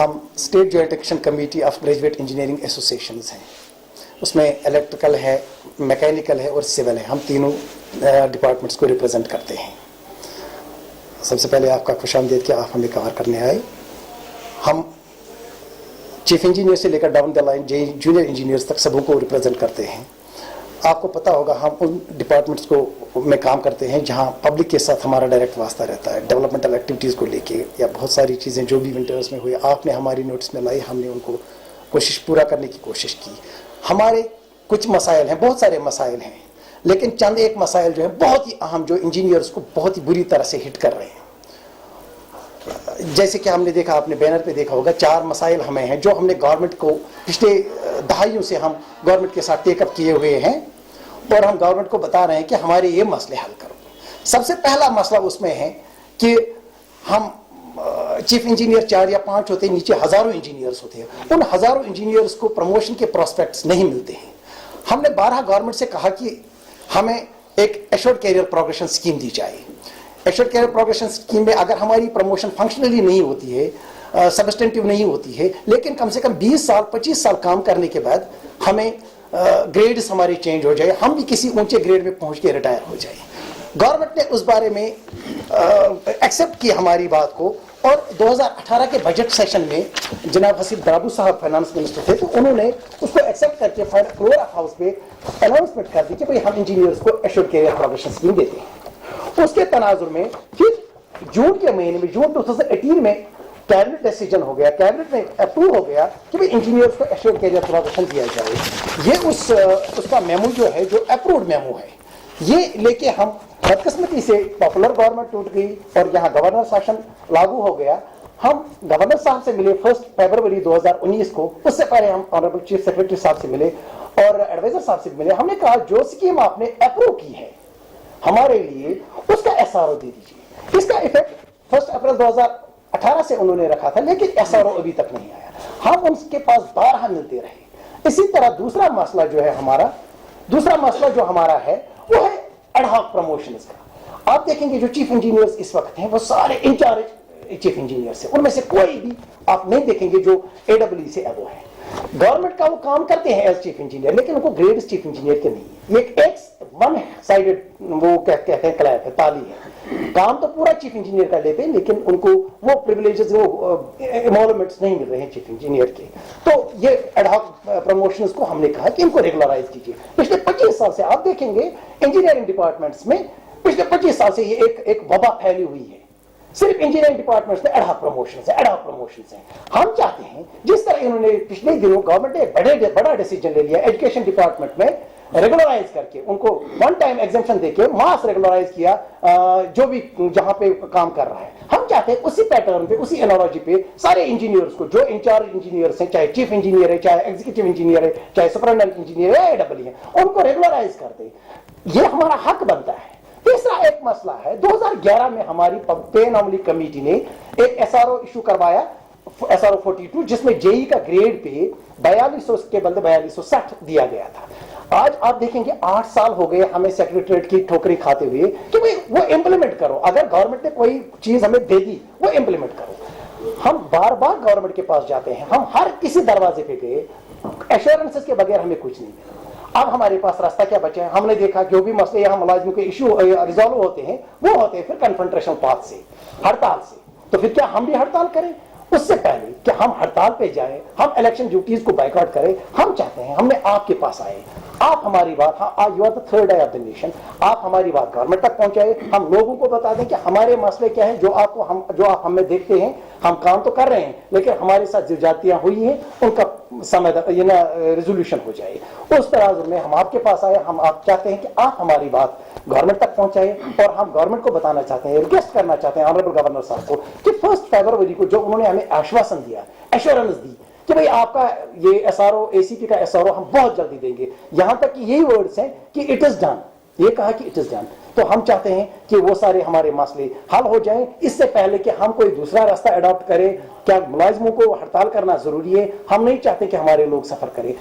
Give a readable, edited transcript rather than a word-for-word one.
हम state joint action committee of graduate engineering associations हैं, उसमें इलेक्ट्रिकल है, मैकेनिकल है और सिविल है। हम तीनों डिपार्टमेंट्स को रिप्रेजेंट करते हैं। सबसे पहले आपका खुशामदीद कि आप हमें कवर करने आए। हम चीफ इंजीनियर से लेकर down the line junior engineers तक सबों को रिप्रेजेंट करते हैं। आपको पता होगा हम उन डिपार्टमेंट्स को में काम करते हैं जहां पब्लिक के साथ हमारा डायरेक्ट वास्ता रहता है, डेवलपमेंटल एक्टिविटीज़ को लेके या बहुत सारी चीज़ें जो भी विंटर्स में हुई आपने हमारी नोटिस में लाई, हमने उनको कोशिश पूरा करने की कोशिश की। हमारे कुछ मसाइल हैं, बहुत सारे मसाइल हैं, लेकिन चंद एक मसाइल जो है बहुत ही अहम, जो इंजीनियर्स को बहुत ही बुरी तरह से हिट कर रहे हैं। जैसे कि हमने देखा, आपने बैनर पे देखा होगा, 4 मसाइल हमें हैं जो हमने गवर्नमेंट को पिछले दहाइयों से हम गवर्नमेंट के साथ टेकअप किए हुए हैं और हम गवर्नमेंट को बता रहे हैं कि हमारे ये मसले हल करो। सबसे पहला मसला उसमें है कि हम चीफ इंजीनियर 4 या 5 होते हैं, नीचे हजारों इंजीनियर्स होते हैं। उन हजारों इंजीनियर्स को प्रमोशन के प्रोस्पेक्ट्स नहीं मिलते हैं। हमने 12 गवर्नमेंट से कहा कि हमें एक एश्योर्ड कैरियर प्रोग्रेशन स्कीम दी जाए। एश्योर्ड कैरियर प्रोग्रेशन स्कीम में अगर हमारी प्रमोशन फंक्शनली नहीं होती है, सब्सटेंटिव नहीं होती है, लेकिन कम से कम 20 साल 25 साल काम करने के बाद हमें ग्रेड्स हमारे चेंज हो जाए, हम भी किसी ऊंचे ग्रेड में पहुंच के रिटायर हो जाए। गवर्नमेंट ने उस बारे में एक्सेप्ट की हमारी बात को, और 2018 के बजट सेशन में जनाब हसीब दाबू साहब फाइनेंस मिनिस्टर थे, तो उन्होंने उसको एक्सेप्ट करके फ्लोर ऑफ हाउस पे अनाउंसमेंट कर दी कि भाई हम इंजीनियर्स को एश्योर्ड कैरियर प्रोग्रेशन स्कीम देते हैं। उसके तनाजुर में फिर जून के महीने में, जून 2018 में कैबिनेट डिसीजन हो गया, कैबिनेट में अप्रूव हो गया कि भाई इंजीनियर्स को एश्योर्ड कैरियर प्रोग्रेशन दिया जाए। ये उसका मेमो जो है, जो अप्रूव्ड मेमो है, ये लेके हम बदकिस्मती से पॉपुलर गवर्नमेंट टूट गई और यहाँ गवर्नर शासन लागू हो गया। हम गवर्नर साहब से मिले 1 फरवरी 2019 को, उससे पहले हम ऑनरेबल चीफ सेक्रेटरी साहब से मिले और एडवाइजर साहब से मिले। हमने कहा जो स्कीम आपने अप्रूव की है हमारे लिए, उसका एसआरओ दे दीजिए। इसका इफेक्ट 1 अप्रैल 2018 से उन्होंने रखा था, लेकिन एसआरओ अभी तक नहीं आया। हम उनके पास 12 मिलते रहे। इसी तरह दूसरा मसला जो है हमारा, वो है एडहॉक प्रमोशंस का। आप देखेंगे जो चीफ इंजीनियर्स इस वक्त हैं वो सारे इंचार्ज चीफ इंजीनियर्स हैं, उनमें से कोई भी आप नहीं देखेंगे जो AEE से अबो है। गवर्नमेंट का वो काम करते हैं एज चीफ इंजीनियर, लेकिन उनको ग्रेड चीफ इंजीनियर के नहीं है। ये एक वन साइडेड वो कहते हैं क्लैप है, ताली है। काम तो पूरा चीफ इंजीनियर का लेते हैं, लेकिन उनको वो प्रिविलेजेस, वो एमोलमेंट्स नहीं मिल रहे हैं चीफ इंजीनियर के। तो ये एडहॉक प्रमोशंस को हमने कहा कि इनको रेगुलराइज कीजिए। पिछले 25 साल से आप देखेंगे इंजीनियरिंग डिपार्टमेंट्स में, पिछले 25 साल से ये एक वबा फैली हुई है। सिर्फ इंजीनियरिंग डिपार्टमेंट्स में एडहॉक प्रमोशंस है। हम चाहते हैं जिस तरह इन्होंने पिछले दिनों गवर्नमेंट ने बड़ा डिसीजन ले लिया एजुकेशन डिपार्टमेंट में, रेगुलराइज करके उनको वन टाइम एग्जेम्पशन देके मास रेगुलराइज किया जो भी जहां पे काम कर रहा है। हम चाहते हैं उसी पैटर्न पे, उसी एनालॉजी पे सारे इंजीनियर्स को, जो इंचार्ज इंजीनियर्स हैं, चाहे चीफ इंजीनियर है, चाहे एग्जीक्यूटिव इंजीनियर है, चाहे सुपरिटेंडेंट इंजीनियर है, AEE है, उनको रेगुलराइज कर दे। ये हमारा हक बनता है। तीसरा एक मसला है, 2011 में हमारी पे एनोमली कमेटी ने एक एसआरओ इशू करवाया, SRO 42, जिसमें जेई का ग्रेड पे 4200 के बदले 4260 दिया गया था। आज आप देखेंगे 8 साल हो गए हमें सेक्रेटरीट की ठोकरी खाते हुए कि भाई वो इंप्लीमेंट करो। अगर गवर्नमेंट ने कोई चीज हमें दे दी, वो इंप्लीमेंट करो। हम बार बार गवर्नमेंट के पास जाते हैं, हम हर किसी दरवाजे पे गए, एश्योरेंसेस के बगैर हमें कुछ नहीं मिला। अब हमारे पास रास्ता क्या बचा है? हमने देखा जो भी मसले यहाँ मुलाजिमों के इशू रिजॉल्व होते हैं, वो होते हैं फिर कन्फ्रंटेशन पाथ से, हड़ताल से। तो फिर क्या हम भी हड़ताल करें? उससे पहले कि हम हड़ताल पे जाएं, हम इलेक्शन ड्यूटीज को बाइकआउट करें, हम चाहते हैं, हमने आपके पास आए, आप हमारी बात, you are the third eye of the nation, आप हमारी बात गवर्नमेंट तक पहुंचाए, हम लोगों को बता दें कि हमारे मसले क्या हैं, जो आप हमें देखते हैं, हम काम तो कर रहे हैं, लेकिन हमारे साथ जो जातियां हुई हैं उनका रेजोल्यूशन हो जाए। उस तराजु में हम आपके पास आए, हम आप चाहते हैं कि आप हमारी बात गवर्नमेंट तक पहुंचाए, और हम गवर्नमेंट को बताना चाहते हैं, रिक्वेस्ट करना चाहते हैं ऑनरेबल गवर्नर साहब को कि 1 फरवरी को जो उन्होंने हमें आश्वासन दिया, एश्योरेंस दी कि भाई आपका ये एसआरओ, एसीपी का एसआरओ हम बहुत जल्दी देंगे, यहां तक कि यही वर्ड्स हैं कि इट इज डन, ये कहा कि इट इज डन। तो हम चाहते हैं कि वो सारे हमारे मसले हल हो जाएं, इससे पहले कि हम कोई दूसरा रास्ता अडॉप्ट करें। क्या मुलाजिमों को हड़ताल करना जरूरी है? हम नहीं चाहते कि हमारे लोग सफर करें।